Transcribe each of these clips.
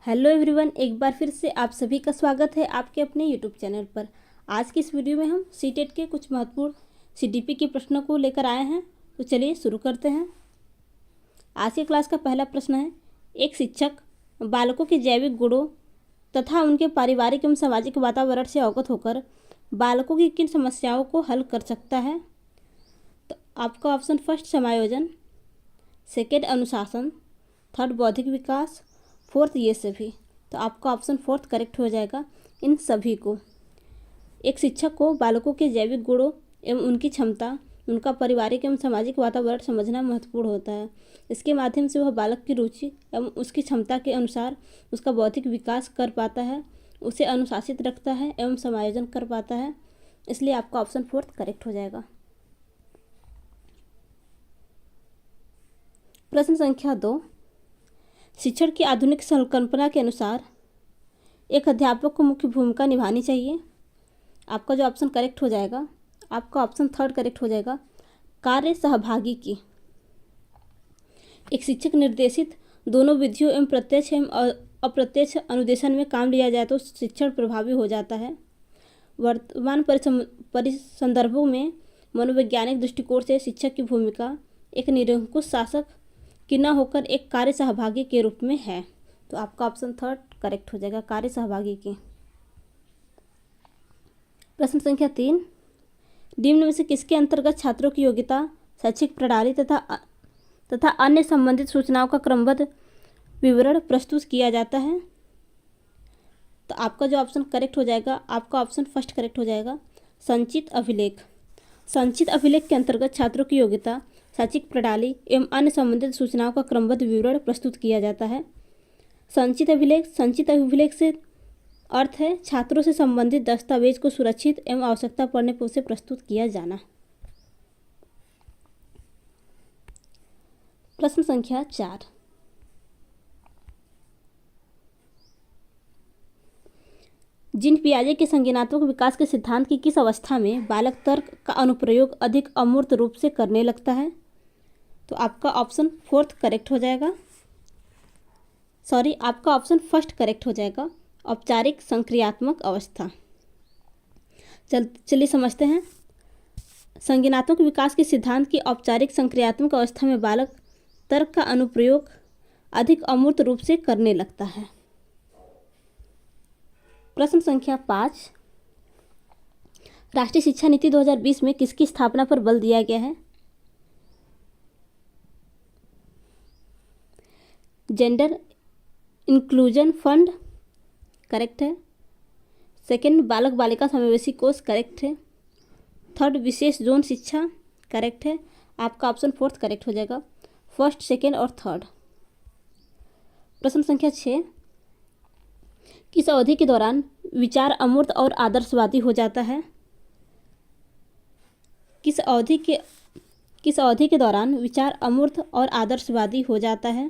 Hello everyone, एक बार फिर से आप सभी का स्वागत है आपके अपने यूट्यूब चैनल पर। आज की इस वीडियो में हम सीटेट के कुछ महत्वपूर्ण सीडीपी के प्रश्नों को लेकर आए हैं। तो चलिए शुरू करते हैं। आज की क्लास का पहला प्रश्न है, एक शिक्षक बालकों के जैविक गुणों तथा उनके पारिवारिक एवं सामाजिक वातावरण से अवगत होकर बालकों की किन समस्याओं को हल कर सकता है। तो आपका ऑप्शन फर्स्ट समायोजन, सेकेंड अनुशासन, थर्ड बौद्धिक विकास, फोर्थ ये सभी। तो आपका ऑप्शन फोर्थ करेक्ट हो जाएगा इन सभी को। एक शिक्षक को बालकों के जैविक गुणों एवं उनकी क्षमता, उनका पारिवारिक एवं सामाजिक वातावरण समझना महत्वपूर्ण होता है। इसके माध्यम से वह बालक की रुचि एवं उसकी क्षमता के अनुसार उसका बौद्धिक विकास कर पाता है, उसे अनुशासित रखता है एवं समायोजन कर पाता है। इसलिए आपका ऑप्शन फोर्थ करेक्ट हो जाएगा। प्रश्न संख्या 2, शिक्षण की आधुनिक संकल्पना के अनुसार एक अध्यापक को मुख्य भूमिका निभानी चाहिए। आपका जो ऑप्शन करेक्ट हो जाएगा, आपका ऑप्शन थर्ड करेक्ट हो जाएगा, कार्य सहभागी की। एक शिक्षक निर्देशित दोनों विधियों एवं प्रत्यक्ष एवं अप्रत्यक्ष अनुदेशन में काम लिया जाए तो शिक्षण प्रभावी हो जाता है। वर्तमान परिसंदर्भों में मनोवैज्ञानिक दृष्टिकोण से शिक्षक की भूमिका एक निरंकुश शासक कि न होकर एक कार्य सहभागी के रूप में है। तो आपका ऑप्शन थर्ड करेक्ट हो जाएगा, कार्य सहभागी की। प्रश्न संख्या 3, निम्न में से किसके अंतर्गत छात्रों की योग्यता, शैक्षिक प्रणाली तथा अन्य संबंधित सूचनाओं का क्रमबद्ध विवरण प्रस्तुत किया जाता है। तो आपका जो ऑप्शन करेक्ट हो जाएगा, आपका ऑप्शन फर्स्ट करेक्ट हो जाएगा, संचित अभिलेख। संचित अभिलेख के अंतर्गत छात्रों की योग्यता, शैक्षिक प्रणाली एवं अन्य संबंधित सूचनाओं का क्रमबद्ध विवरण प्रस्तुत किया जाता है। संचित अभिलेख से अर्थ है छात्रों से संबंधित दस्तावेज को सुरक्षित एवं आवश्यकता पड़ने पर उसे प्रस्तुत किया जाना। प्रश्न संख्या 4, जीन पियाजे के संज्ञानात्मक विकास के सिद्धांत की किस अवस्था में बालक तर्क का अनुप्रयोग अधिक अमूर्त रूप से करने लगता है। तो आपका ऑप्शन फोर्थ करेक्ट हो जाएगा, आपका ऑप्शन फर्स्ट करेक्ट हो जाएगा, औपचारिक संक्रियात्मक अवस्था। चलिए समझते हैं। संज्ञानात्मक विकास के सिद्धांत की औपचारिक संक्रियात्मक अवस्था में बालक तर्क का अनुप्रयोग अधिक अमूर्त रूप से करने लगता है। प्रश्न संख्या 5, राष्ट्रीय शिक्षा नीति 2020 में किसकी स्थापना पर बल दिया गया है। जेंडर इंक्लूजन फंड करेक्ट है। सेकंड, बालक बालिका समावेशी कोष करेक्ट है। थर्ड, विशेष जोन शिक्षा करेक्ट है। आपका ऑप्शन फोर्थ करेक्ट हो जाएगा, फर्स्ट, सेकंड और थर्ड। प्रश्न संख्या 6, किस अवधि के दौरान विचार अमूर्त और आदर्शवादी हो जाता है। किस अवधि के दौरान विचार अमूर्त और आदर्शवादी हो जाता है।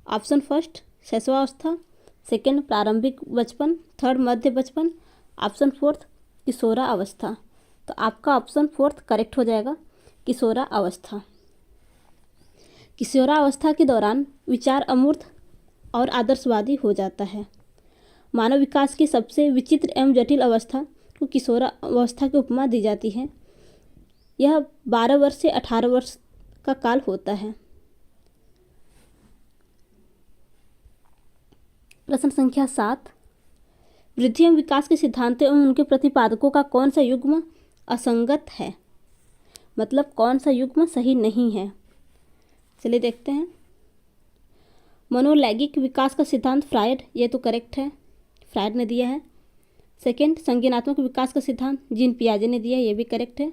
ऑप्शन फर्स्ट, शैशवावस्था, सेकंड, प्रारंभिक बचपन, थर्ड, मध्य बचपन, ऑप्शन फोर्थ, किशोरावस्था। तो आपका ऑप्शन फोर्थ करेक्ट हो जाएगा, किशोरावस्था। किशोरावस्था के दौरान विचार अमूर्त और आदर्शवादी हो जाता है। मानव विकास की सबसे विचित्र एवं जटिल अवस्था को किशोरावस्था की उपमा दी जाती है। यह 12 वर्ष से 18 वर्ष का काल होता है। प्रश्न संख्या 7, वृद्धि एवं विकास के सिद्धांतों एवं उनके प्रतिपादकों का कौन सा युग्म असंगत है, मतलब कौन सा युग्म सही नहीं है। चलिए देखते हैं। मनोलैंगिक विकास का सिद्धांत फ्रायड, ये तो करेक्ट है, फ्रायड ने दिया है। सेकंड, संज्ञानात्मक विकास का सिद्धांत जीन पियाजे ने दिया है, ये भी करेक्ट है।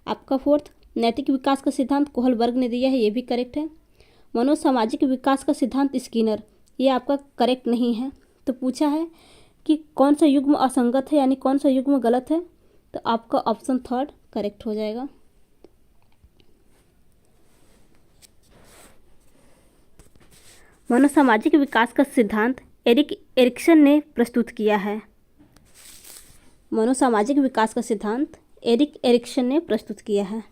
आपका फोर्थ, नैतिक विकास का सिद्धांत कोहलबर्ग ने दिया है, ये भी करेक्ट है। मनोसामाजिक विकास का सिद्धांत स्किनर, ये आपका करेक्ट नहीं है। तो पूछा है कि कौन सा युग्म असंगत है, यानी कौन सा युग्म गलत है। तो आपका ऑप्शन थर्ड करेक्ट हो जाएगा। मनोसामाजिक विकास का सिद्धांत एरिक एरिक्सन ने प्रस्तुत किया है। मनोसामाजिक विकास का सिद्धांत एरिक एरिक्सन ने प्रस्तुत किया है।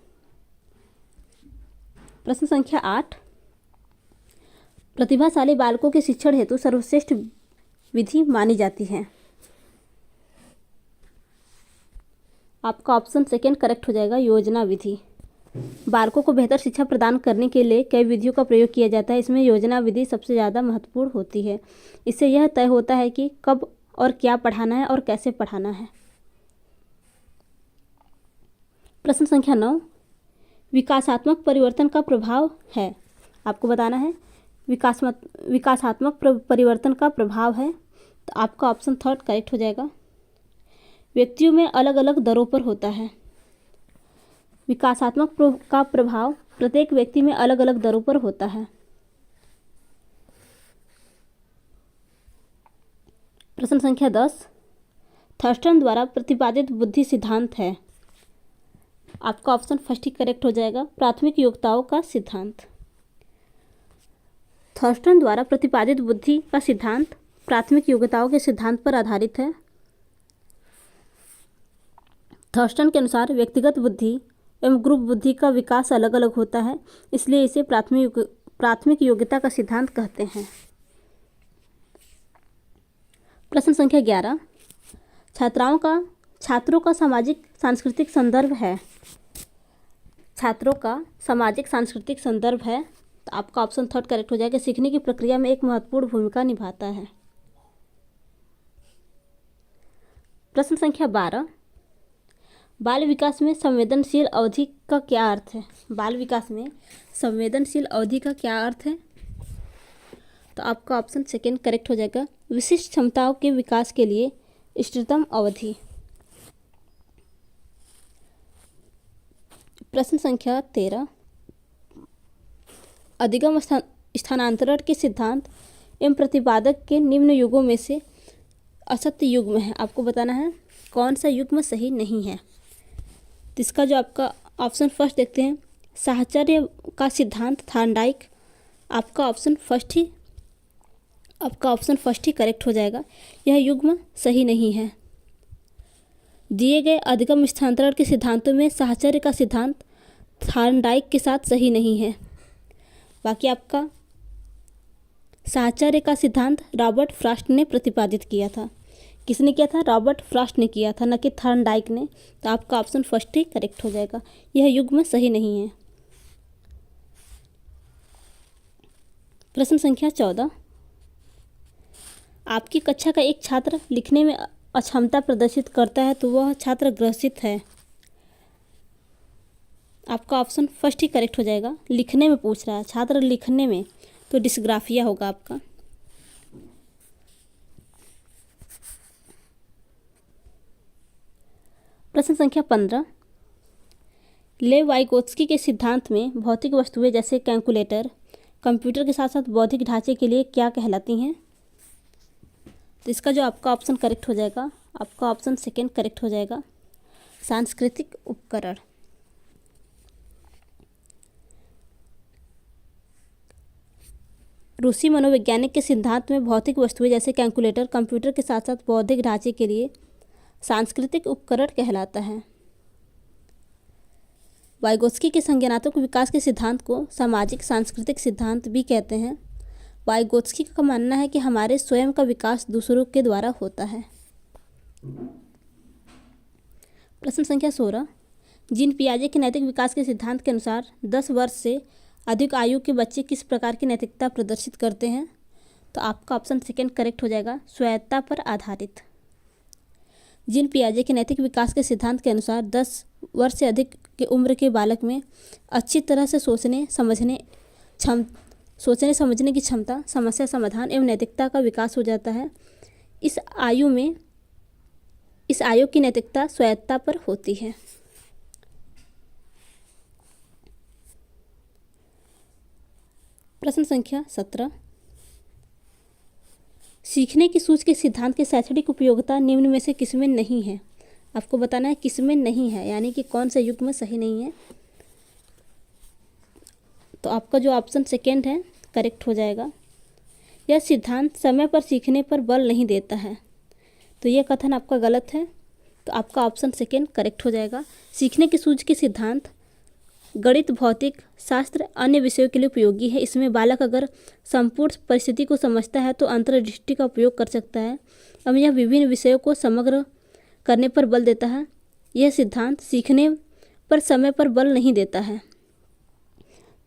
प्रश्न संख्या 8, प्रतिभाशाली बालकों के शिक्षण हेतु सर्वश्रेष्ठ विधि मानी जाती है। आपका ऑप्शन सेकेंड करेक्ट हो जाएगा, योजना विधि। बालकों को बेहतर शिक्षा प्रदान करने के लिए कई विधियों का प्रयोग किया जाता है। इसमें योजना विधि सबसे ज़्यादा महत्वपूर्ण होती है। इससे यह तय होता है कि कब और क्या पढ़ाना है और कैसे पढ़ाना है। प्रश्न संख्या 9, विकासात्मक परिवर्तन का प्रभाव है। आपको बताना है विकासात्मक परिवर्तन का प्रभाव है, तो आपका ऑप्शन थर्ड करेक्ट हो जाएगा। व्यक्तियों में अलग अलग दरों पर होता है। विकासात्मक का प्रभाव प्रत्येक व्यक्ति में अलग अलग दरों पर होता है। प्रश्न संख्या 10, थर्स्टन द्वारा प्रतिपादित बुद्धि सिद्धांत है। आपका ऑप्शन फर्स्ट ही करेक्ट हो जाएगा, प्राथमिक योग्यताओं का सिद्धांत। थर्स्टन द्वारा प्रतिपादित बुद्धि का सिद्धांत प्राथमिक योग्यताओं के सिद्धांत पर आधारित है। थर्स्टन के अनुसार व्यक्तिगत बुद्धि एवं ग्रुप बुद्धि का विकास अलग अलग होता है, इसलिए इसे प्राथमिक योग्यता का सिद्धांत कहते हैं। प्रश्न संख्या 11, छात्रों का सामाजिक सांस्कृतिक संदर्भ है। छात्रों का सामाजिक सांस्कृतिक संदर्भ है, तो आपका ऑप्शन थर्ड करेक्ट हो जाएगा, सीखने की प्रक्रिया में एक महत्वपूर्ण भूमिका निभाता है। प्रश्न संख्या 12, बाल विकास में संवेदनशील अवधि का क्या अर्थ है। बाल विकास में संवेदनशील अवधि का क्या अर्थ है, तो आपका ऑप्शन सेकेंड करेक्ट हो जाएगा, विशिष्ट क्षमताओं के विकास के लिए इष्टतम अवधि। प्रश्न संख्या 13, अधिगम स्थानांतरण के सिद्धांत एवं प्रतिपादक के निम्न युगों में से असत्य युग्म है। आपको बताना है कौन सा युग्म सही नहीं है। तो इसका जो आपका ऑप्शन फर्स्ट देखते हैं, साहचर्य का सिद्धांत थॉर्नडाइक। आपका ऑप्शन फर्स्ट ही करेक्ट हो जाएगा, यह युग्म सही नहीं है। दिए गए अधिगम स्थानांतरण के सिद्धांतों में साहचर्य का सिद्धांत थॉर्नडाइक के साथ सही नहीं है। बाकी आपका साहचर्य का सिद्धांत रॉबर्ट फ्रॉस्ट ने प्रतिपादित किया था। किसने किया था? रॉबर्ट फ्रॉस्ट ने किया था, न कि थॉर्नडाइक ने। तो आपका ऑप्शन फर्स्ट ही करेक्ट हो जाएगा, यह युग्म सही नहीं है। प्रश्न संख्या 14, आपकी कक्षा का एक छात्र लिखने में अक्षमता प्रदर्शित करता है, तो वह छात्र ग्रसित है। आपका ऑप्शन फर्स्ट ही करेक्ट हो जाएगा, लिखने में पूछ रहा है, छात्र लिखने में, तो डिस्ग्राफिया होगा आपका। प्रश्न संख्या 15, लेव वाइगोत्स्की के सिद्धांत में भौतिक वस्तुएं जैसे कैलकुलेटर कंप्यूटर के साथ साथ बौद्धिक ढांचे के लिए क्या कहलाती हैं? तो इसका जो आपका ऑप्शन करेक्ट हो जाएगा, आपका ऑप्शन सेकेंड करेक्ट हो जाएगा, सांस्कृतिक उपकरण। रूसी मनोवैज्ञानिक के सिद्धांत में भौतिक वस्तुएं जैसे कैलकुलेटर कंप्यूटर के साथ साथ बौद्धिक ढांचे के लिए सांस्कृतिक उपकरण कहलाता है। वाइगोत्स्की के संज्ञानात्मक विकास के सिद्धांत को सामाजिक सांस्कृतिक सिद्धांत भी कहते हैं। वाइगोत्स्की का मानना है कि हमारे स्वयं का विकास दूसरों के द्वारा होता है। प्रश्न संख्या 16, जीन पियाजे के नैतिक विकास के सिद्धांत के अनुसार 10 वर्ष से अधिक आयु के बच्चे किस प्रकार की नैतिकता प्रदर्शित करते हैं? तो आपका ऑप्शन सेकेंड करेक्ट हो जाएगा, स्वायत्तता पर आधारित। जीन पियाजे के नैतिक विकास के सिद्धांत के अनुसार 10 वर्ष से अधिक की उम्र के बालक में अच्छी तरह से सोचने समझने की क्षमता, समस्या समाधान एवं नैतिकता का विकास हो जाता है। इस आयु की नैतिकता स्वायत्तता पर होती है। प्रश्न संख्या 17, सीखने की सूझ के सिद्धांत की शैक्षणिक उपयोगिता निम्न में से किसमें नहीं है? आपको बताना है किसमें नहीं है, यानी कि कौन सा युग्म सही नहीं है। तो आपका जो ऑप्शन सेकेंड है करेक्ट हो जाएगा, यह सिद्धांत समय पर सीखने पर बल नहीं देता है। तो यह कथन आपका गलत है, तो आपका ऑप्शन सेकेंड करेक्ट हो जाएगा। सीखने की सूझ के सिद्धांत गणित, भौतिक शास्त्र अन्य विषयों के लिए उपयोगी है। इसमें बालक अगर संपूर्ण परिस्थिति को समझता है तो अंतर्दृष्टि का उपयोग कर सकता है एवं यह विभिन्न विषयों को समग्र करने पर बल देता है। यह सिद्धांत सीखने पर समय पर बल नहीं देता है।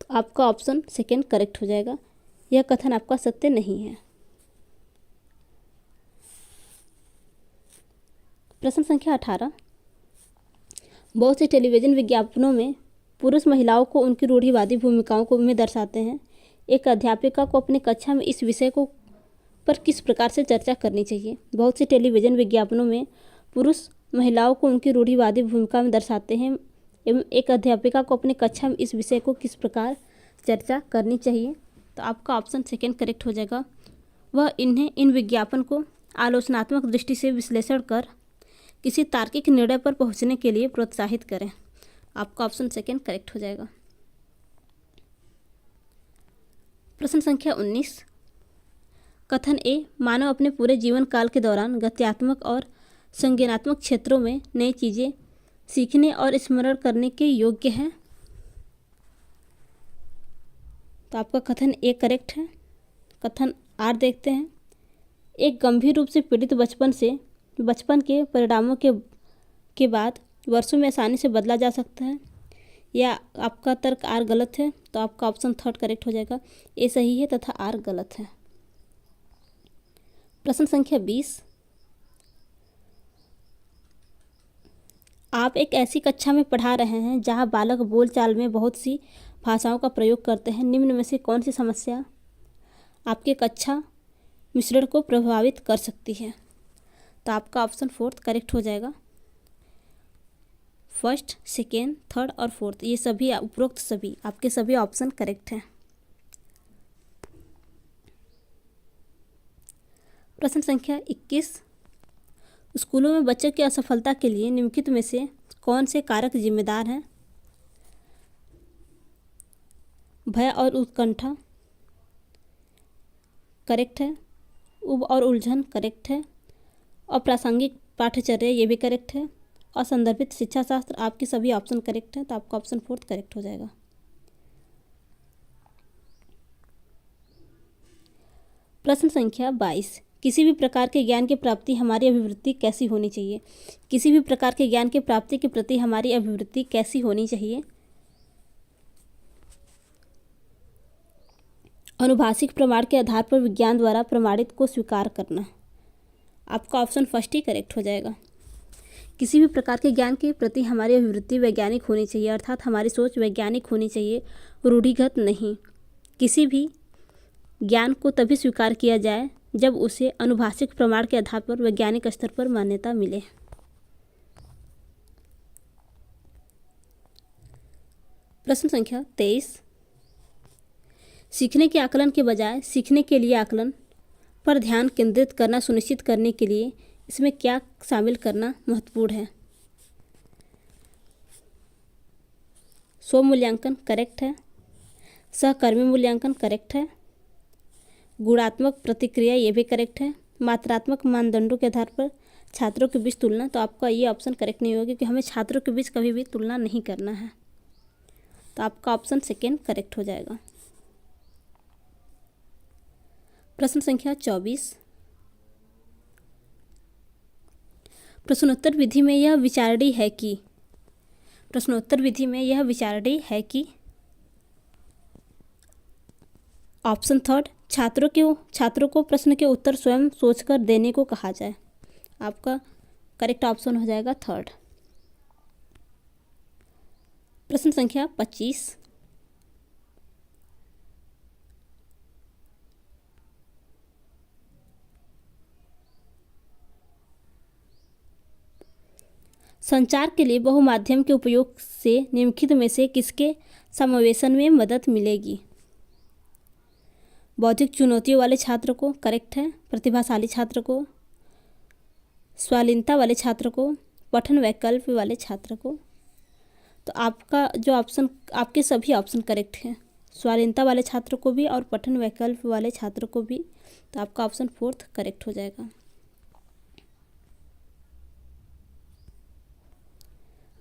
तो आपका ऑप्शन सेकेंड करेक्ट हो जाएगा। यह कथन आपका सत्य नहीं है। प्रश्न संख्या 18। बहुत से टेलीविज़न विज्ञापनों में पुरुष महिलाओं को उनकी रूढ़िवादी भूमिकाओं को में दर्शाते हैं। एक अध्यापिका को अपनी कक्षा में इस विषय को पर किस प्रकार से चर्चा करनी चाहिए? बहुत से टेलीविज़न विज्ञापनों में पुरुष महिलाओं को उनकी रूढ़िवादी भूमिका में दर्शाते हैं एवं एक अध्यापिका को अपनी कक्षा में इस विषय को किस प्रकार चर्चा करनी चाहिए? तो आपका ऑप्शन सेकेंड करेक्ट हो जाएगा। वह इन विज्ञापन को आलोचनात्मक दृष्टि से विश्लेषण कर किसी तार्किक निर्णय पर पहुंचने के लिए प्रोत्साहित करें। आपका ऑप्शन सेकेंड करेक्ट हो जाएगा। प्रश्न संख्या 19। कथन ए, मानव अपने पूरे जीवन काल के दौरान गत्यात्मक और संज्ञानात्मक क्षेत्रों में नई चीज़ें सीखने और स्मरण करने के योग्य है। तो आपका कथन ए करेक्ट है। कथन आर देखते हैं। एक गंभीर रूप से पीड़ित बचपन के परिणामों के बाद वर्षों में आसानी से बदला जा सकता है। या आपका तर्क आर गलत है, तो आपका ऑप्शन थर्ड करेक्ट हो जाएगा। ए सही है तथा आर गलत है। प्रश्न संख्या 20। आप एक ऐसी कक्षा में पढ़ा रहे हैं जहां बालक बोलचाल में बहुत सी भाषाओं का प्रयोग करते हैं। निम्न में से कौन सी समस्या आपके कक्षा मिश्रण को प्रभावित कर सकती है? तो आपका ऑप्शन फोर्थ करेक्ट हो जाएगा। फर्स्ट, सेकेंड, थर्ड और फोर्थ, ये सभी उपरोक्त सभी आपके सभी ऑप्शन करेक्ट हैं। प्रश्न संख्या 21। स्कूलों में बच्चों की असफलता के लिए निम्नलिखित में से कौन से कारक जिम्मेदार हैं? भय और उत्कंठा करेक्ट है। उब और उलझन करेक्ट है। अप्रासंगिक पाठ्यचर्या ये भी करेक्ट है। असंदर्भित शिक्षा शास्त्र, आपके सभी ऑप्शन करेक्ट है। तो आपका ऑप्शन फोर्थ करेक्ट हो जाएगा। प्रश्न संख्या 22। किसी भी प्रकार के ज्ञान की प्राप्ति हमारी अभिवृत्ति कैसी होनी चाहिए? किसी भी प्रकार के ज्ञान की प्राप्ति के प्रति हमारी अभिवृत्ति कैसी होनी चाहिए? अनुभाषिक प्रमाण के आधार पर विज्ञान द्वारा प्रमाणित को स्वीकार करना। आपका ऑप्शन फर्स्ट ही करेक्ट हो जाएगा। किसी भी प्रकार के ज्ञान के प्रति हमारी अभिवृत्ति वैज्ञानिक होनी चाहिए, अर्थात हमारी सोच वैज्ञानिक होनी चाहिए, रूढ़िगत नहीं। किसी भी ज्ञान को तभी स्वीकार किया जाए जब उसे अनुभाषिक प्रमाण के आधार पर वैज्ञानिक स्तर पर मान्यता मिले। प्रश्न संख्या 23। सीखने के आकलन के बजाय सीखने के लिए आकलन पर ध्यान केंद्रित करना सुनिश्चित करने के लिए इसमें क्या शामिल करना महत्वपूर्ण है? स्व मूल्यांकन करेक्ट है। सहकर्मी मूल्यांकन करेक्ट है। गुणात्मक प्रतिक्रिया ये भी करेक्ट है। मात्रात्मक मानदंडों के आधार पर छात्रों के बीच तुलना, तो आपका ये ऑप्शन करेक्ट नहीं होगा क्योंकि हमें छात्रों के बीच कभी भी तुलना नहीं करना है। तो आपका ऑप्शन सेकेंड करेक्ट हो जाएगा। प्रश्न संख्या 24। प्रश्नोत्तर विधि में यह विचारणीय है कि ऑप्शन थर्ड, छात्रों को प्रश्न के उत्तर स्वयं सोचकर देने को कहा जाए। आपका करेक्ट ऑप्शन हो जाएगा थर्ड। प्रश्न संख्या 25। संचार के लिए बहुमाध्यम के उपयोग से निम्नलिखित में से किसके समावेशन में मदद मिलेगी? बौद्धिक चुनौतियों वाले छात्र को करेक्ट है। प्रतिभाशाली छात्र को, स्वालीनता वाले छात्र को, पठन वैकल्प वाले छात्र को। तो आपका जो ऑप्शन, आपके सभी ऑप्शन करेक्ट हैं, स्वालीनता वाले छात्र को भी और पठन वैकल्प वाले छात्र को भी। तो आपका ऑप्शन फोर्थ करेक्ट हो जाएगा।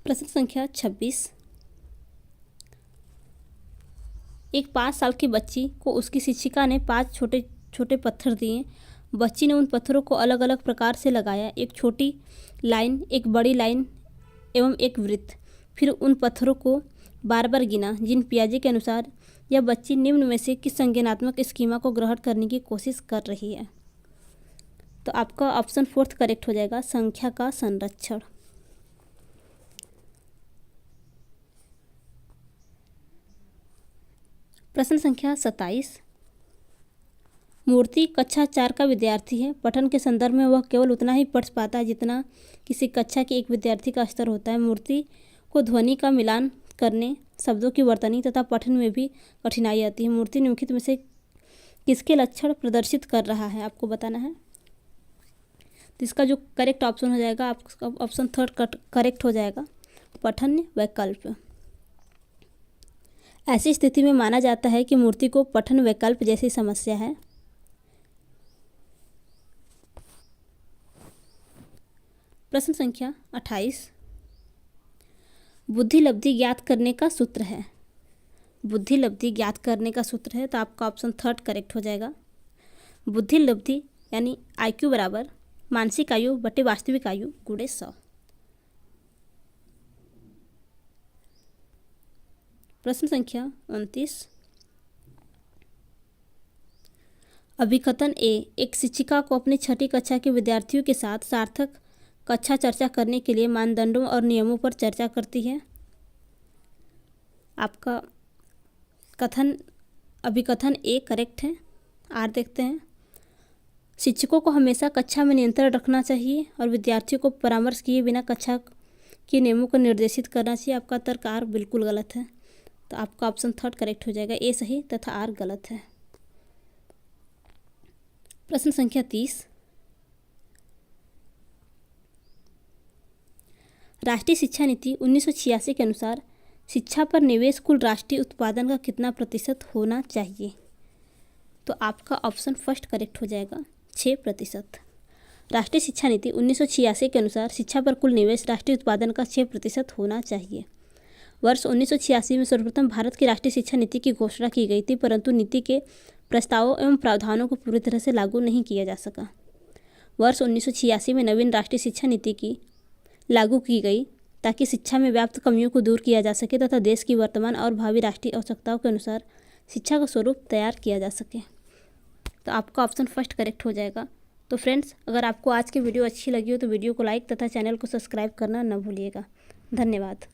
प्रश्न संख्या 26। एक 5 साल की बच्ची को उसकी शिक्षिका ने 5 छोटे छोटे पत्थर दिए। बच्ची ने उन पत्थरों को अलग अलग प्रकार से लगाया, एक छोटी लाइन, एक बड़ी लाइन एवं एक वृत्त। फिर उन पत्थरों को बार बार गिना। जिन पियाजे के अनुसार यह बच्ची निम्न में से किस संज्ञानात्मक स्कीमा को ग्रहण करने की कोशिश कर रही है? तो आपका ऑप्शन 4 करेक्ट हो जाएगा, संख्या का संरक्षण। प्रश्न संख्या 27। मूर्ति कक्षा 4 का विद्यार्थी है। पठन के संदर्भ में वह केवल उतना ही पढ़ पाता है जितना किसी कक्षा के एक विद्यार्थी का स्तर होता है। मूर्ति को ध्वनि का मिलान करने, शब्दों की वर्तनी तथा पठन में भी कठिनाई आती है। मूर्ति निम्नलिखित में से किसके लक्षण प्रदर्शित कर रहा है, आपको बताना है। तो इसका जो करेक्ट ऑप्शन हो जाएगा, आपका ऑप्शन 3 करेक्ट हो जाएगा, पठन वैकल्प। ऐसी स्थिति में माना जाता है कि मूर्ति को पठन वैकल्प जैसी समस्या है। प्रश्न संख्या 28। बुद्धि लब्धि ज्ञात करने का सूत्र है। बुद्धि लब्धि ज्ञात करने का सूत्र है, तो आपका ऑप्शन 3 करेक्ट हो जाएगा। बुद्धि लब्धि यानी IQ बराबर मानसिक आयु बटे वास्तविक आयु गुणे 100। प्रश्न संख्या 29। अभिकथन ए एक शिक्षिका को अपनी 6ठी कक्षा के विद्यार्थियों के साथ सार्थक कक्षा चर्चा करने के लिए मानदंडों और नियमों पर चर्चा करती है। आपका अभिकथन ए करेक्ट है। आर देखते हैं। शिक्षकों को हमेशा कक्षा में नियंत्रण रखना चाहिए और विद्यार्थियों को परामर्श किए बिना कक्षा के नियमों को निर्देशित करना चाहिए। आपका तर्क आर बिल्कुल गलत है, तो आपका ऑप्शन 3 करेक्ट हो जाएगा। ए सही तथा आर गलत है। प्रश्न संख्या 30। राष्ट्रीय शिक्षा नीति 1986 के अनुसार शिक्षा पर निवेश कुल राष्ट्रीय उत्पादन का कितना प्रतिशत होना चाहिए? तो आपका ऑप्शन 1 करेक्ट हो जाएगा, 6%। राष्ट्रीय शिक्षा नीति 1986 के अनुसार शिक्षा पर कुल निवेश राष्ट्रीय उत्पादन का 6% होना चाहिए। वर्ष 1986 में सर्वप्रथम भारत की राष्ट्रीय शिक्षा नीति की घोषणा की गई थी, परंतु नीति के प्रस्तावों एवं प्रावधानों को पूरी तरह से लागू नहीं किया जा सका। वर्ष 1986 में नवीन राष्ट्रीय शिक्षा नीति की लागू की गई ताकि शिक्षा में व्याप्त कमियों को दूर किया जा सके तथा देश की वर्तमान और भावी राष्ट्रीय आवश्यकताओं के अनुसार शिक्षा का स्वरूप तैयार किया जा सके। तो आपका ऑप्शन 1 करेक्ट हो जाएगा। तो फ्रेंड्स, अगर आपको आज की वीडियो अच्छी लगी हो तो वीडियो को लाइक तथा चैनल को सब्सक्राइब करना न भूलिएगा। धन्यवाद।